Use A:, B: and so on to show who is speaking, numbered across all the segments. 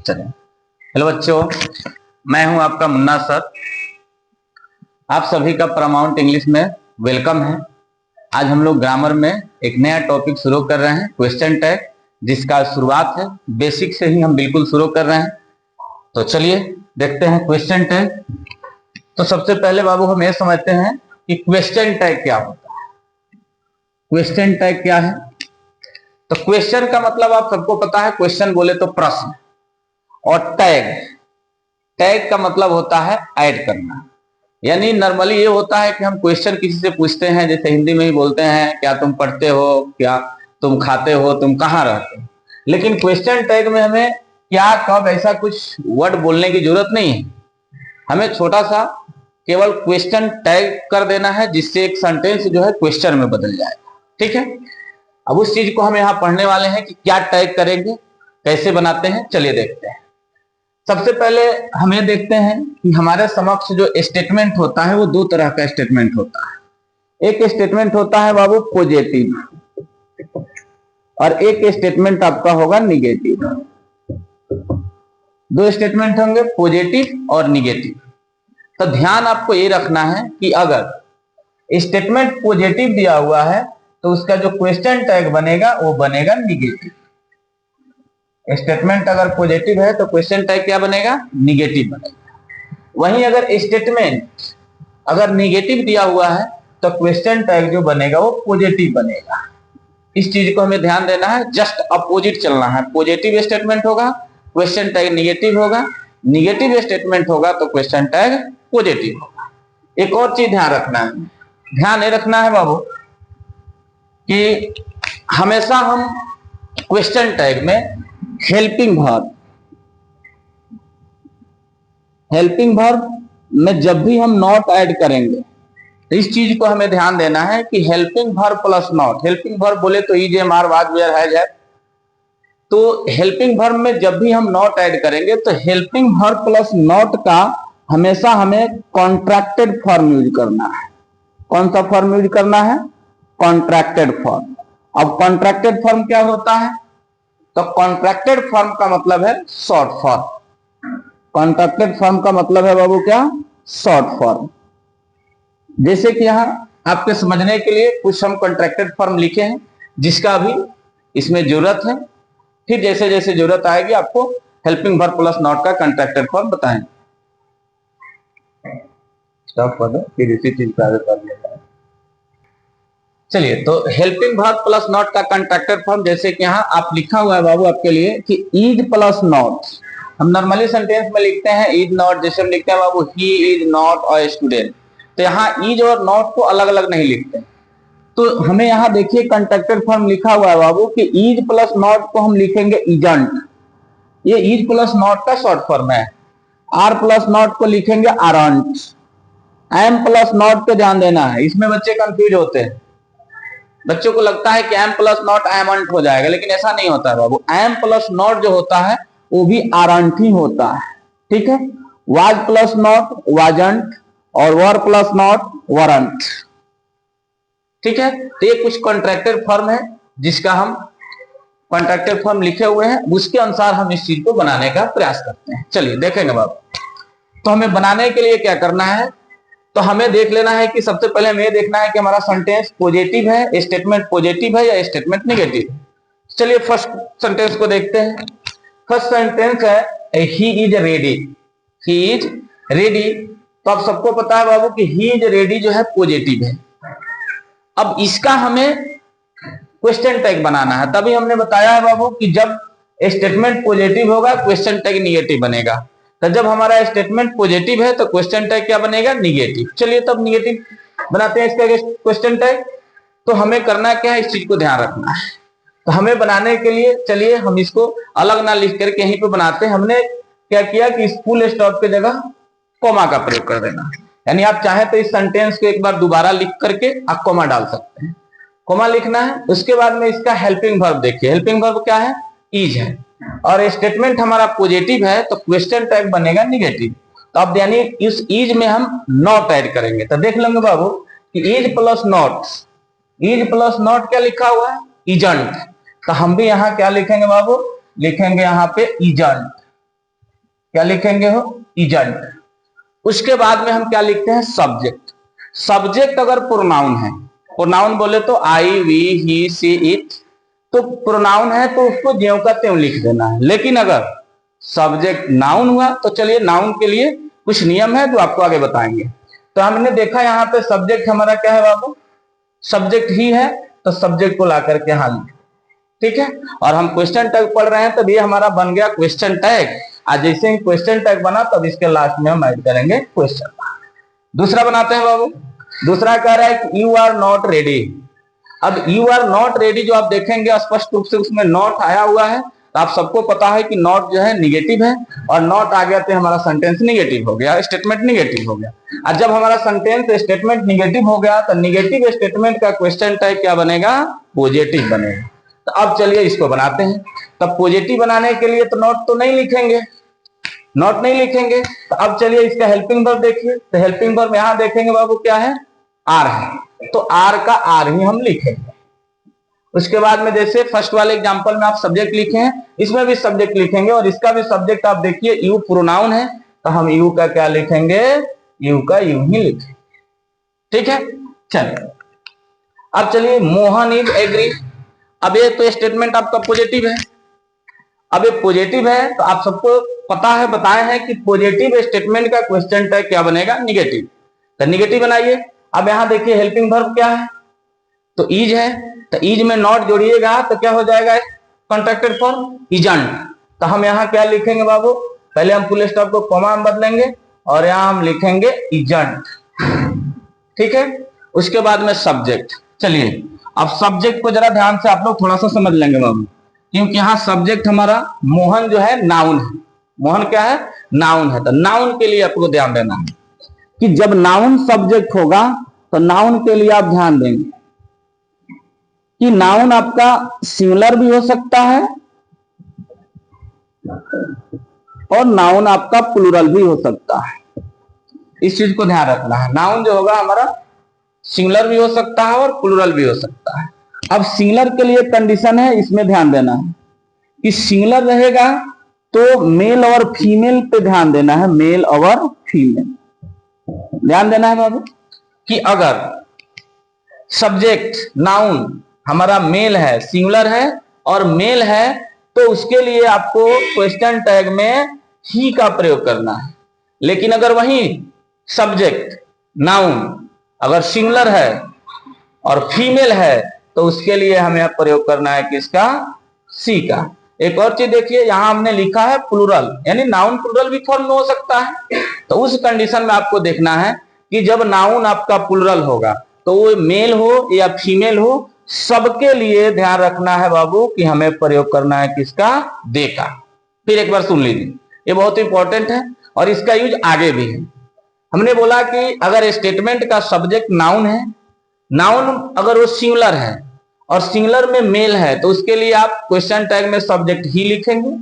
A: चलिए, हेलो बच्चों, मैं हूं आपका मुन्ना सर। आप सभी का पारामाउंट इंग्लिश में वेलकम है। आज हम लोग ग्रामर में एक नया टॉपिक शुरू कर रहे हैं, क्वेश्चन टैग, जिसका शुरुआत है बेसिक से ही हम बिल्कुल शुरू कर रहे हैं। तो चलिए देखते हैं क्वेश्चन टैग। तो सबसे पहले बाबू हम ये समझते हैं कि क्वेश्चन टैग क्या होता है। क्वेश्चन टैग क्या है? तो क्वेश्चन का मतलब आप सबको पता है, क्वेश्चन बोले तो प्रश्न, और टैग, टैग का मतलब होता है ऐड करना। यानी नॉर्मली ये होता है कि हम क्वेश्चन किसी से पूछते हैं, जैसे हिंदी में ही बोलते हैं, क्या तुम पढ़ते हो, क्या तुम खाते हो, तुम कहाँ रहते हो। लेकिन क्वेश्चन टैग में हमें क्या, कब, ऐसा कुछ वर्ड बोलने की जरूरत नहीं है। हमें छोटा सा केवल क्वेश्चन टैग कर देना है, जिससे एक सेंटेंस जो है क्वेश्चन में बदल जाएगा। ठीक है, अब उस चीज को हम यहाँ पढ़ने वाले हैं कि क्या टैग करेंगे, कैसे बनाते हैं। चलिए देखते हैं। सबसे पहले हम ये देखते हैं कि हमारे समक्ष जो स्टेटमेंट होता है वो दो तरह का स्टेटमेंट होता है। एक स्टेटमेंट होता है बाबू पॉजिटिव, और एक स्टेटमेंट आपका होगा निगेटिव। दो स्टेटमेंट होंगे, पॉजिटिव और निगेटिव। तो ध्यान आपको ये रखना है कि अगर स्टेटमेंट पॉजिटिव दिया हुआ है तो उसका जो क्वेश्चन टैग बनेगा वो बनेगा निगेटिव। स्टेटमेंट अगर पॉजिटिव है तो क्वेश्चन टैग क्या बनेगा? निगेटिव बनेगा। वहीं अगर स्टेटमेंट अगर निगेटिव दिया हुआ है तो क्वेश्चन टैग जो बनेगा वो पॉजिटिव बनेगा। इस चीज को हमें ध्यान देना है, जस्ट अपोजिट चलना है। पॉजिटिव स्टेटमेंट होगा, क्वेश्चन टैग निगेटिव होगा। निगेटिव स्टेटमेंट होगा तो क्वेश्चन टैग पॉजिटिव होगा। एक और चीज ध्यान रखना है, ध्यान ये रखना है बाबू कि हमेशा हम क्वेश्चन टैग में हेल्पिंग वर्ब में जब भी हम नॉट ऐड करेंगे तो इस चीज को हमें ध्यान देना है कि helping verb plus not. Helping verb बोले तो is, am, are, was, were, has, है। तो हेल्पिंग वर्ब में जब भी हम नॉट ऐड करेंगे तो हेल्पिंग वर्ब प्लस नॉट का हमेशा हमें कॉन्ट्रैक्टेड फॉर्म यूज करना है। कौन सा फॉर्म यूज करना है? Contracted form. अब कॉन्ट्रैक्टेड फॉर्म क्या होता है? तो कॉन्ट्रैक्टेड फॉर्म का मतलब है शॉर्ट फॉर्म। कॉन्ट्रैक्टेड फॉर्म का मतलब है बाबू क्या? Short form. जैसे कि यहां आपके समझने के लिए कुछ हम कॉन्ट्रैक्टेड फॉर्म लिखे हैं, जिसका अभी इसमें जरूरत है। फिर जैसे जैसे जरूरत आएगी आपको हेल्पिंग वर्ब प्लस नॉट का कॉन्ट्रैक्टेड फॉर्म बताएंगे। स्टॉप कर दो, फिर इसी चीज पे आगे कर लेते हैं। चलिए, तो हेल्पिंग वर्ब प्लस नॉट का कॉन्ट्रैक्टेड फॉर्म, जैसे कि यहाँ आप लिखा हुआ है बाबू आपके लिए कि इज प्लस नॉट। हम नॉर्मली सेंटेंस में लिखते हैं इज नॉट, जैसे हम लिखते हैं बाबू ही इज नॉट अ स्टूडेंट। तो यहाँ इज और नॉट को अलग अलग नहीं लिखते। तो हमें यहाँ देखिए कॉन्ट्रैक्टेड फॉर्म लिखा हुआ है बाबू कि इज प्लस नॉट को हम लिखेंगे इजंट। ये इज प्लस नॉट का शॉर्ट फॉर्म है। आर प्लस नॉट को लिखेंगे आरंट। एम प्लस नॉट पे ध्यान देना है, इसमें बच्चे कंफ्यूज होते हैं। बच्चों को लगता है कि एम प्लस नॉट एमंट हो जाएगा, लेकिन ऐसा नहीं होता है बाबू। एम प्लस नॉट जो होता है वो भी आरंट ही होता है। ठीक है, वाज प्लस नॉट वाजंट, और वर प्लस नॉट वरंट। ठीक है, तो ये कुछ कॉन्ट्रैक्टेड फॉर्म है जिसका हम कॉन्ट्रैक्टेड फॉर्म लिखे हुए हैं, उसके अनुसार हम इस चीज को बनाने का प्रयास करते हैं। चलिए देखेंगे बाबू। तो हमें बनाने के लिए क्या करना है? तो हमें देख लेना है कि सबसे पहले हमें देखना है कि हमारा सेंटेंस पॉजिटिव है, स्टेटमेंट पॉजिटिव है या स्टेटमेंट नेगेटिव है। चलिए फर्स्ट सेंटेंस को देखते हैं। फर्स्ट सेंटेंस है he is ready. He is ready. तो आप सबको पता है बाबू कि ही इज रेडी जो है पॉजिटिव है। अब इसका हमें क्वेश्चन टैग बनाना है। तभी हमने बताया है बाबू कि जब स्टेटमेंट पॉजिटिव होगा क्वेश्चन टैग निगेटिव बनेगा। तो जब हमारा स्टेटमेंट पॉजिटिव है तो क्वेश्चन टैग क्या बनेगा? निगेटिव। चलिए तब निगेटिव बनाते हैं इसका क्वेश्चन टैग। तो हमें करना क्या है, इस चीज को ध्यान रखना है। तो हमें बनाने के लिए चलिए हम इसको अलग ना लिख करके यहीं पे बनाते हैं। हमने क्या किया कि फुल स्टॉप की जगह कॉमा का प्रयोग कर देना। यानी आप चाहे तो इस सेंटेंस को एक बार दोबारा लिख करके आप कॉमा डाल सकते हैं। कॉमा लिखना है। उसके बाद में इसका हेल्पिंग वर्ब देखिए। हेल्पिंग वर्ब क्या है? इज है। और स्टेटमेंट हमारा पॉजिटिव है तो क्वेश्चन टैग बनेगा निगेटिव। तो अब यानी इस इज में हम नॉट ऐड करेंगे। तो देख लेंगे बाबू कि is plus not, is plus not क्या लिखा हुआ है? इजंट। तो हम भी यहाँ क्या लिखेंगे बाबू? लिखेंगे यहाँ पे इजंट। क्या लिखेंगे हो, इजंट। उसके बाद में हम क्या लिखते हैं, सब्जेक्ट। सब्जेक्ट अगर प्रोनाउन है, प्रोनाउन बोले तो आई, वी, ही, सी, इट, तो प्रोनाउन है तो उसको ज्यों का त्यों लिख देना है। लेकिन अगर सब्जेक्ट नाउन हुआ तो चलिए नाउन के लिए कुछ नियम है जो आपको आगे बताएंगे। तो हमने देखा यहाँ पे सब्जेक्ट हमारा क्या है बाबू, सब्जेक्ट ही है, तो सब्जेक्ट को ला करके यहां लिख, ठीक है। और हम क्वेश्चन टैग पढ़ रहे हैं, तब ये हमारा बन गया क्वेश्चन टैग। आज जैसे ही क्वेश्चन टैग बना तब इसके लास्ट में हम ऐड करेंगे क्वेश्चन। दूसरा बनाते हैं बाबू। दूसरा कह रहा है कि यू आर नॉट रेडी। अब यू आर नॉट रेडी जो आप देखेंगे स्पष्ट रूप से उसमें नॉट आया हुआ है, तो आप सबको पता है कि नॉट जो है निगेटिव है, और नॉट आ गया तो हमारा सेंटेंस निगेटिव हो गया, स्टेटमेंट निगेटिव हो गया। और जब हमारा सेंटेंस स्टेटमेंट निगेटिव हो गया तो निगेटिव स्टेटमेंट का क्वेश्चन टैग क्या बनेगा, पॉजिटिव बनेगा। तो अब चलिए इसको बनाते हैं। तब पॉजिटिव बनाने के लिए तो नॉट तो नहीं लिखेंगे, नॉट नहीं लिखेंगे। तो अब चलिए इसका हेल्पिंग वर्ब देखिए। तो हेल्पिंग वर्ब यहां देखेंगे बाबू क्या है, आर है, तो आर का आर ही हम लिखेंगे। उसके बाद में जैसे फर्स्ट वाले एग्जांपल में आप सब्जेक्ट लिखे हैं, इसमें भी सब्जेक्ट लिखेंगे, और इसका भी सब्जेक्ट आप देखिए यू प्रोनाउन है, तो हम यू का क्या लिखेंगे, यू का यू ही लिखेंगे, ठीक है। चलिए अब चलिए मोहन इज एग्री। अब ये तो स्टेटमेंट आपका पॉजिटिव है। अब ये पॉजिटिव है तो आप सबको पता है, बताए हैं कि पॉजिटिव स्टेटमेंट का क्वेश्चन टैग क्या बनेगा, निगेटिव। तो निगेटिव बनाइए। अब यहां देखिए हेल्पिंग वर्ब क्या है, तो इज है, तो इज में नॉट जोड़िएगा तो क्या हो जाएगा, कॉन्ट्रैक्टेड फॉर्म इजंट। तो हम यहाँ क्या लिखेंगे बाबू, पहले हम फुल स्टॉप को कॉमा में बदलेंगे और यहाँ हम लिखेंगे इजंट, ठीक है। उसके बाद में सब्जेक्ट। चलिए अब सब्जेक्ट को जरा ध्यान से आप लोग थोड़ा सा समझ लेंगे बाबू, क्योंकि यहाँ सब्जेक्ट हमारा मोहन जो है नाउन है। मोहन क्या है, नाउन है। तो नाउन के लिए आपको ध्यान देना है कि जब नाउन सब्जेक्ट होगा तो नाउन के लिए आप ध्यान देंगे कि नाउन आपका सिंगुलर भी हो सकता है और नाउन आपका प्लूरल भी हो सकता है। इस चीज को ध्यान रखना है। नाउन जो होगा हमारा सिंगुलर भी हो सकता है और प्लूरल भी हो सकता है। अब सिंगुलर के लिए कंडीशन है, इसमें ध्यान देना है कि सिंगुलर रहेगा तो मेल और फीमेल पे ध्यान देना है, मेल और फीमेल ध्यान देना है बाबू। कि अगर सब्जेक्ट नाउन हमारा मेल है, सिंगुलर है और मेल है, तो उसके लिए आपको क्वेश्चन टैग में ही का प्रयोग करना है। लेकिन अगर वही सब्जेक्ट नाउन अगर सिंगुलर है और फीमेल है तो उसके लिए हमें प्रयोग करना है किसका, सी का। एक और चीज देखिए, यहां हमने लिखा है प्लूरल, यानी नाउन प्लूरल भी फॉर्म में हो सकता है। तो उस कंडीशन में आपको देखना है कि जब नाउन आपका प्लूरल होगा तो वो मेल हो या फीमेल हो, सबके लिए ध्यान रखना है बाबू कि हमें प्रयोग करना है किसका, दे का। फिर एक बार सुन लीजिए, ये बहुत इंपॉर्टेंट है और इसका यूज आगे भी है। हमने बोला कि अगर स्टेटमेंट का सब्जेक्ट नाउन है, नाउन अगर वो सिंगुलर है और सिंगुलर में मेल है तो उसके लिए आप क्वेश्चन टैग में सब्जेक्ट ही लिखेंगे।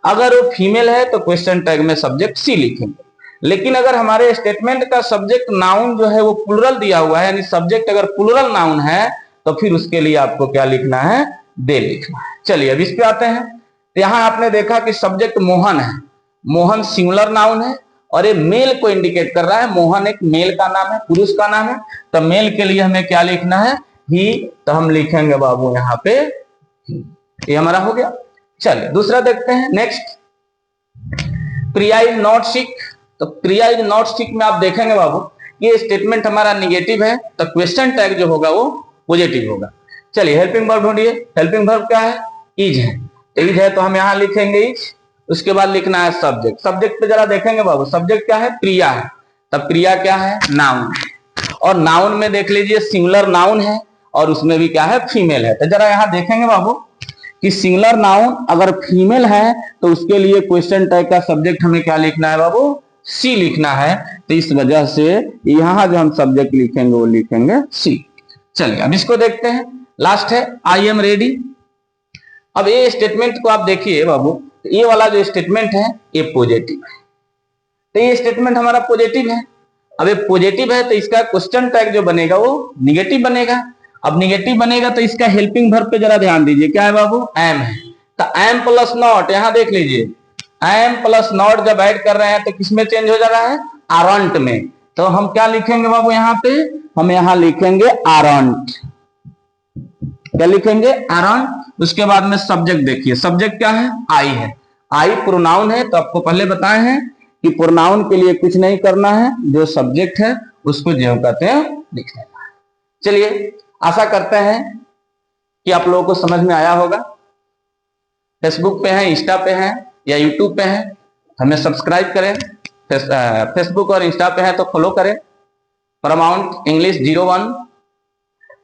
A: अगर वो फीमेल है तो क्वेश्चन टैग में सब्जेक्ट सी लिखेंगे। लेकिन अगर हमारे स्टेटमेंट का सब्जेक्ट नाउन जो है वो प्लूरल दिया हुआ है, यानी सब्जेक्ट अगर प्लूरल नाउन है तो फिर उसके लिए आपको क्या लिखना है, दे लिखना है। चलिए अब इस पे आते हैं। यहां आपने देखा कि सब्जेक्ट मोहन है, मोहन सिंगुलर नाउन है और ये मेल को इंडिकेट कर रहा है। मोहन एक मेल का नाम है, पुरुष का नाम है, तो मेल के लिए हमें क्या लिखना है, ही। तो हम लिखेंगे बाबू यहाँ पे ही। ये हमारा हो गया। चलिए दूसरा देखते हैं। Next, Priya is not sick. तो प्रिया इज नॉट सिक में आप देखेंगे बाबू ये स्टेटमेंट हमारा निगेटिव है, तो क्वेश्चन टैग जो होगा वो पॉजिटिव होगा। चलिए हेल्पिंग वर्ब ढूंढिए। हेल्पिंग वर्ब क्या है, इज है। तो इज है तो हम यहां लिखेंगे इज। उसके बाद लिखना है सब्जेक्ट। सब्जेक्ट पे जरा देखेंगे बाबू, सब्जेक्ट क्या है, प्रिया है। तब प्रिया क्या है, नाउन। और नाउन में देख लीजिए सिंगुलर नाउन है और उसमें भी क्या है, फीमेल है। तो जरा यहां देखेंगे बाबू कि सिंगुलर नाउन अगर फीमेल है तो उसके लिए क्वेश्चन टैग का सब्जेक्ट हमें क्या लिखना है बाबू, सी लिखना है। तो इस वजह से यहां जो हम सब्जेक्ट लिखेंगे वो लिखेंगे सी। चलिए अब इसको देखते हैं। लास्ट है आई एम रेडी। अब ये स्टेटमेंट को आप देखिए बाबू, ये वाला जो स्टेटमेंट है ये पॉजिटिव है। तो ये स्टेटमेंट हमारा पॉजिटिव है। अब ये पॉजिटिव है तो इसका क्वेश्चन टैग जो बनेगा वो निगेटिव बनेगा। अब निगेटिव बनेगा तो इसका हेल्पिंग वर्ब पे जरा ध्यान दीजिए, क्या है बाबू, एम है। तो एम प्लस नॉट, यहां देख लीजिए एम प्लस नॉट जब ऐड कर रहे हैं तो किसमें चेंज हो जा रहा है, आरंट में। तो हम क्या लिखेंगे बाबू यहाँ पे, हम यहाँ लिखेंगे आरंट। क्या लिखेंगे, आरंट। उसके बाद में सब्जेक्ट देखिए, सब्जेक्ट क्या है, आई है। आई प्रोनाउन है, तो आपको पहले बताए हैं कि प्रोनाउन के लिए कुछ नहीं करना है, जो सब्जेक्ट है उसको ज्यों कहते हैं लिख लेना है। चलिए, आशा करते हैं कि आप लोगों को समझ में आया होगा। फेसबुक पे हैं, इंस्टा पे हैं या यूट्यूब पे हैं, हमें सब्सक्राइब करें। फेसबुक और इंस्टा पे हैं तो फॉलो करें, पैरामाउंट इंग्लिश 01।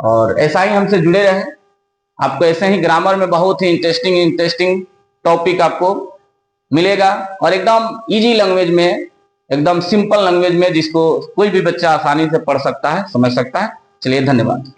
A: और ऐसा ही हमसे जुड़े रहें। आपको ऐसे ही ग्रामर में बहुत ही इंटरेस्टिंग टॉपिक आपको मिलेगा, और एकदम इजी लैंग्वेज में, एकदम सिंपल लैंग्वेज में, जिसको कोई भी बच्चा आसानी से पढ़ सकता है, समझ सकता है। चलिए, धन्यवाद।